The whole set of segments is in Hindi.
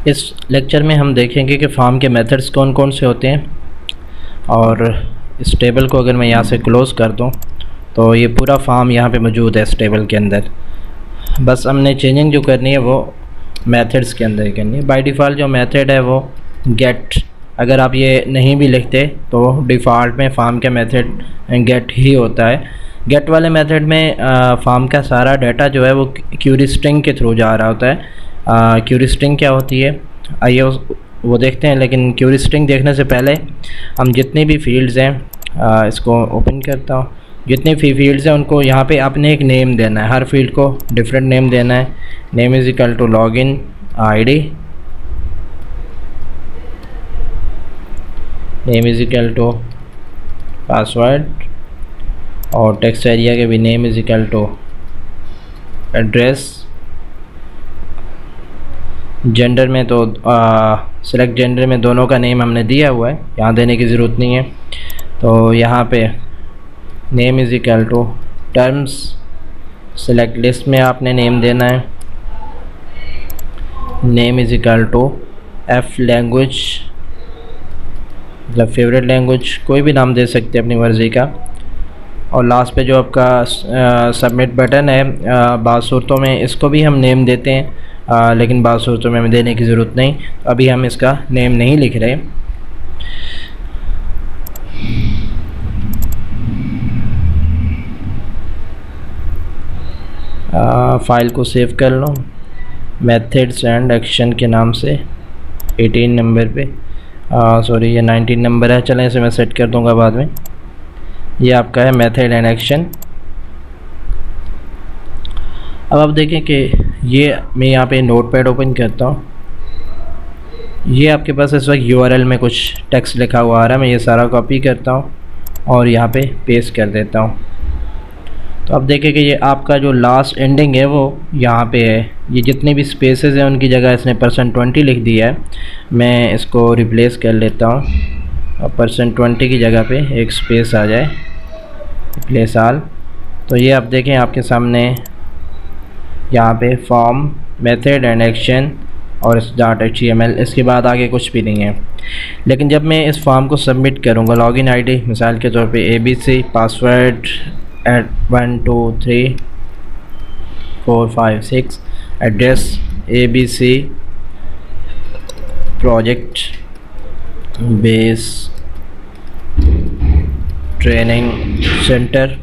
इस लेक्चर में हम देखेंगे कि फॉर्म के मेथड्स कौन कौन से होते हैं। और इस टेबल को अगर मैं यहाँ से क्लोज़ कर दूँ तो ये पूरा फॉर्म यहाँ पे मौजूद है इस टेबल के अंदर। बस हमने चेंजिंग जो करनी है वो मेथड्स के अंदर करनी है। बाय डिफ़ॉल्ट जो मेथड है वो गेट, अगर आप ये नहीं भी लिखते तो डिफ़ॉल्ट में फॉर्म का मेथड गेट ही होता है। गेट वाले मेथड में फॉर्म का सारा डाटा जो है वो क्यूरी स्ट्रिंग के थ्रू जा रहा होता है। क्यूरी स्ट्रिंग क्या होती है आइए वो देखते हैं, लेकिन क्यूरी स्ट्रिंग देखने से पहले हम जितनी भी फील्ड्स हैं इसको ओपन करता हूँ। जितनी फील्ड्स हैं उनको यहाँ पे आपने एक नेम देना है, हर फील्ड को डिफरेंट नेम देना है। Name is equal to login ID, name is equal to password, और टेक्स्ट एरिया के भी name is equal to address. Gender में तो सिलेक्ट जेंडर में दोनों का नेम हमने दिया हुआ है, यहाँ देने की ज़रूरत नहीं है। तो यहाँ पे name is equal to terms, select list में आपने नेम देना है। Name is equal to F language, मतलब फेवरेट लैंग्वेज, कोई भी नाम दे सकते हैं अपनी मर्ज़ी का। और लास्ट पे जो आपका सबमिट बटन है, बाज़ सूरतों में इसको भी हम नेम देते हैं, लेकिन बाज़ सूरतों में हमें देने की ज़रूरत नहीं। अभी हम इसका नेम नहीं लिख रहे। फ़ाइल को सेव कर लो मेथड्स एंड एक्शन के नाम से 18 नंबर पे, सॉरी ये 19 नंबर है, चलें इसे मैं सेट कर दूंगा बाद में। ये आपका है मेथड एंड एक्शन। अब आप देखें कि ये मैं यहाँ पे नोटपैड ओपन करता हूँ। ये आपके पास इस वक्त URL में कुछ टेक्स्ट लिखा हुआ आ रहा है, मैं ये सारा कॉपी करता हूँ और यहाँ पे पेस्ट कर देता हूँ। तो अब देखें कि ये आपका जो लास्ट एंडिंग है वो यहाँ पे है। ये जितनी भी स्पेसेस हैं उनकी जगह इसने %20 लिख दिया है। मैं इसको रिप्लेस कर लेता हूँ और %20 की जगह पे एक स्पेस आ जाए, रिप्लेस ऑल। तो ये आप देखें आपके सामने यहाँ पे फॉर्म, मेथड एंड एक्शन और इस .html, इसके बाद आगे कुछ भी नहीं है। लेकिन जब मैं इस फॉर्म को सबमिट करूँगा, लॉगिन आईडी मिसाल के तौर पे ABC, password 1 2 3 4 5 6, address ABC project base training centre,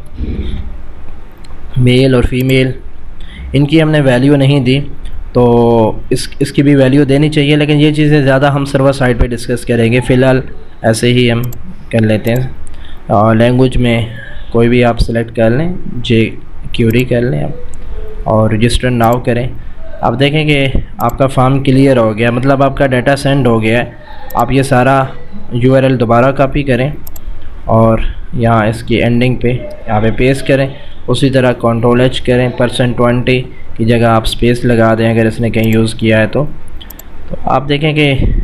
male और फीमेल, इनकी हमने वैल्यू नहीं दी तो इसकी भी वैल्यू देनी चाहिए, लेकिन ये चीज़ें ज़्यादा हम सर्वर साइड पे डिस्कस करेंगे। फ़िलहाल ऐसे ही हम कर लेते हैं। और लैंग्वेज में कोई भी आप सेलेक्ट कर लें, क्यूरी कर लें आप और रजिस्टर नाउ करें। आप देखें कि आपका फॉर्म क्लियर हो गया, मतलब आपका डाटा सेंड हो गया है। आप ये सारा URL दोबारा कॉपी करें और यहाँ इसकी एंडिंग पे यहाँ पे पेस्ट करें। उसी तरह Ctrl+H करें, %20 की जगह आप स्पेस लगा दें अगर इसने कहीं यूज़ किया है तो आप देखें कि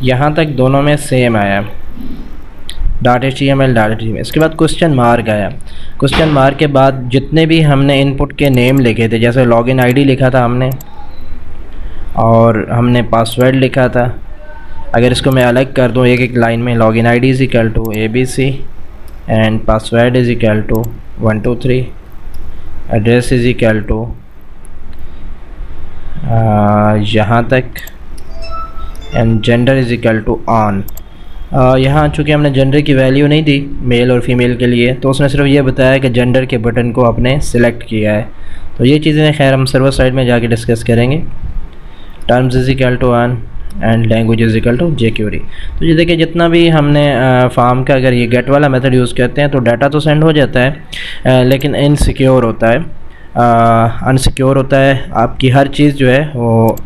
यहाँ तक दोनों में सेम आया .html। इसके बाद क्वेश्चन मार्क आया। क्वेश्चन मार्क के बाद जितने भी हमने इनपुट के नेम लिखे थे, जैसे लॉगिन आईडी लिखा था हमने और हमने पासवर्ड लिखा था, अगर इसको मैं अलग कर दूँ एक एक लाइन में, login ID is equal to ABC and password is equal to 1 2 3, address is equal to यहाँ तक, and gender is equal to on. यहाँ चूँकि हमने जेंडर की वैल्यू नहीं दी मेल और फीमेल के लिए, तो उसने सिर्फ ये बताया कि जेंडर के बटन को आपने सिलेक्ट किया है। तो ये चीज़ें खैर हम सर्वर साइड में जाके डिस्कस करेंगे। Terms is equal to on and language is equal to jQuery। तो ये देखिए जितना भी हमने फॉर्म का अगर ये गेट वाला मेथड यूज़ करते हैं तो डाटा तो सेंड हो जाता है, लेकिन इनसिक्योर होता है, अनसिक्योर होता है। आपकी हर चीज़ जो है वो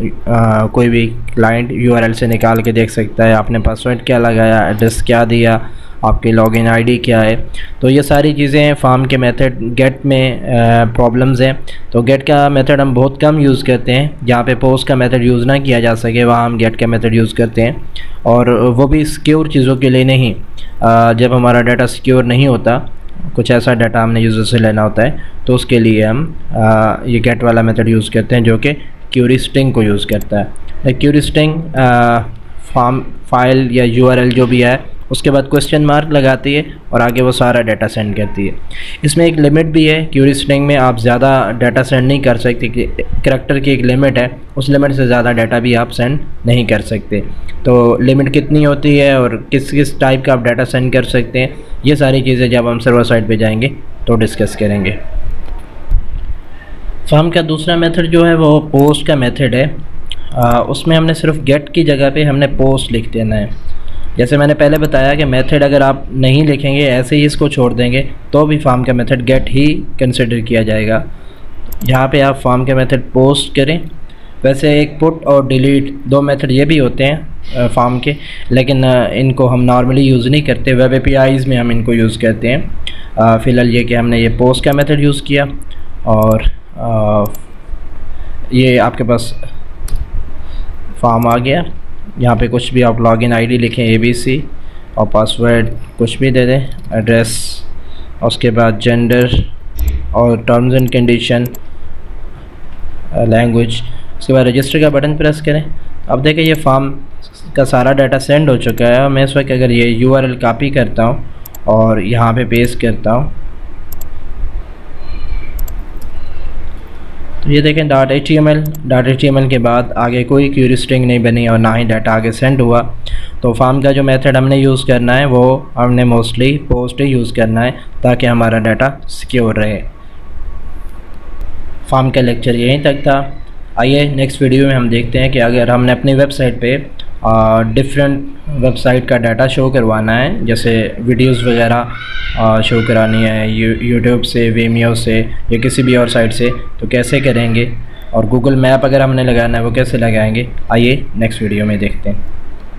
कोई भी क्लाइंट URL से निकाल के देख सकता है, आपने पासवर्ड क्या लगाया, एड्रेस क्या दिया, आपकी लॉगिन आईडी क्या है। तो ये सारी चीज़ें फॉर्म के मेथड गेट में प्रॉब्लम्स हैं। तो गेट का मेथड हम बहुत कम यूज़ करते हैं, जहाँ पे पोस्ट का मेथड यूज़ ना किया जा सके वहाँ हम गेट का मेथड यूज़ करते हैं, और वो भी सिक्योर चीज़ों के लिए नहीं। जब हमारा डाटा सिक्योर नहीं होता, कुछ ऐसा डाटा हमने यूज़र से लेना होता है, तो उसके लिए हम ये गेट वाला मेथड यूज़ करते हैं जो कि क्यूरी स्ट्रिंग को यूज़ करता है। क्यूरी स्ट्रिंग फॉर्म फाइल या यूआरएल जो भी है उसके बाद क्वेश्चन मार्क लगाती है और आगे वो सारा डाटा सेंड करती है। इसमें एक लिमिट भी है, क्यूरी स्ट्रिंग में आप ज़्यादा डाटा सेंड नहीं कर सकते, कि करैक्टर की एक लिमिट है, उस लिमिट से ज़्यादा डाटा भी आप सेंड नहीं कर सकते। तो लिमिट कितनी होती है और किस किस टाइप का आप डाटा सेंड कर सकते हैं, ये सारी चीज़ें जब हम सर्वर साइड पे जाएंगे तो डिस्कस करेंगे। फॉर्म का दूसरा मेथड जो है वो पोस्ट का मेथड है। उसमें हमने सिर्फ गेट की जगह पे हमने पोस्ट लिख देना है। जैसे मैंने पहले बताया कि मेथड अगर आप नहीं लिखेंगे, ऐसे ही इसको छोड़ देंगे, तो भी फॉर्म का मेथड गेट ही कंसिडर किया जाएगा। यहाँ पे आप फॉर्म के मेथड पोस्ट करें। वैसे एक पुट और डिलीट 2 मेथड ये भी होते हैं फॉर्म के, लेकिन इनको हम नॉर्मली यूज़ नहीं करते, वेब एपीआईज़ में हम इनको यूज़ करते हैं। फ़िलहाल ये कि हमने ये पोस्ट का मेथड यूज़ किया और ये आपके पास फॉर्म आ गया। यहाँ पे कुछ भी आप लॉगिन आईडी लिखें ABC और पासवर्ड कुछ भी दे दें, एड्रेस, उसके बाद जेंडर और टर्म्स एंड कंडीशन, लैंग्वेज, उसके बाद रजिस्टर का बटन प्रेस करें। अब देखें ये फॉर्म का सारा डाटा सेंड हो चुका है। मैं इस वक्त अगर ये URL कॉपी करता हूँ और यहाँ पे पेस्ट करता हूँ तो ये देखें .html के बाद आगे कोई क्यूरी स्ट्रिंग नहीं बनी और ना ही डाटा आगे सेंड हुआ। तो फॉर्म का जो मेथड हमने यूज़ करना है वो हमने मोस्टली पोस्ट ही यूज़ करना है ताकि हमारा डाटा सिक्योर रहे। फॉर्म का लेक्चर यहीं तक था। आइए नेक्स्ट वीडियो में हम देखते हैं कि अगर हमने अपनी वेबसाइट पे डिफरेंट वेबसाइट का डाटा शो करवाना है, जैसे वीडियोस वगैरह शो करानी है यूट्यूब से, वीमियो से या किसी भी और साइट से, तो कैसे करेंगे, और गूगल मैप अगर हमने लगाना है वो कैसे लगाएंगे, आइए नेक्स्ट वीडियो में देखते हैं।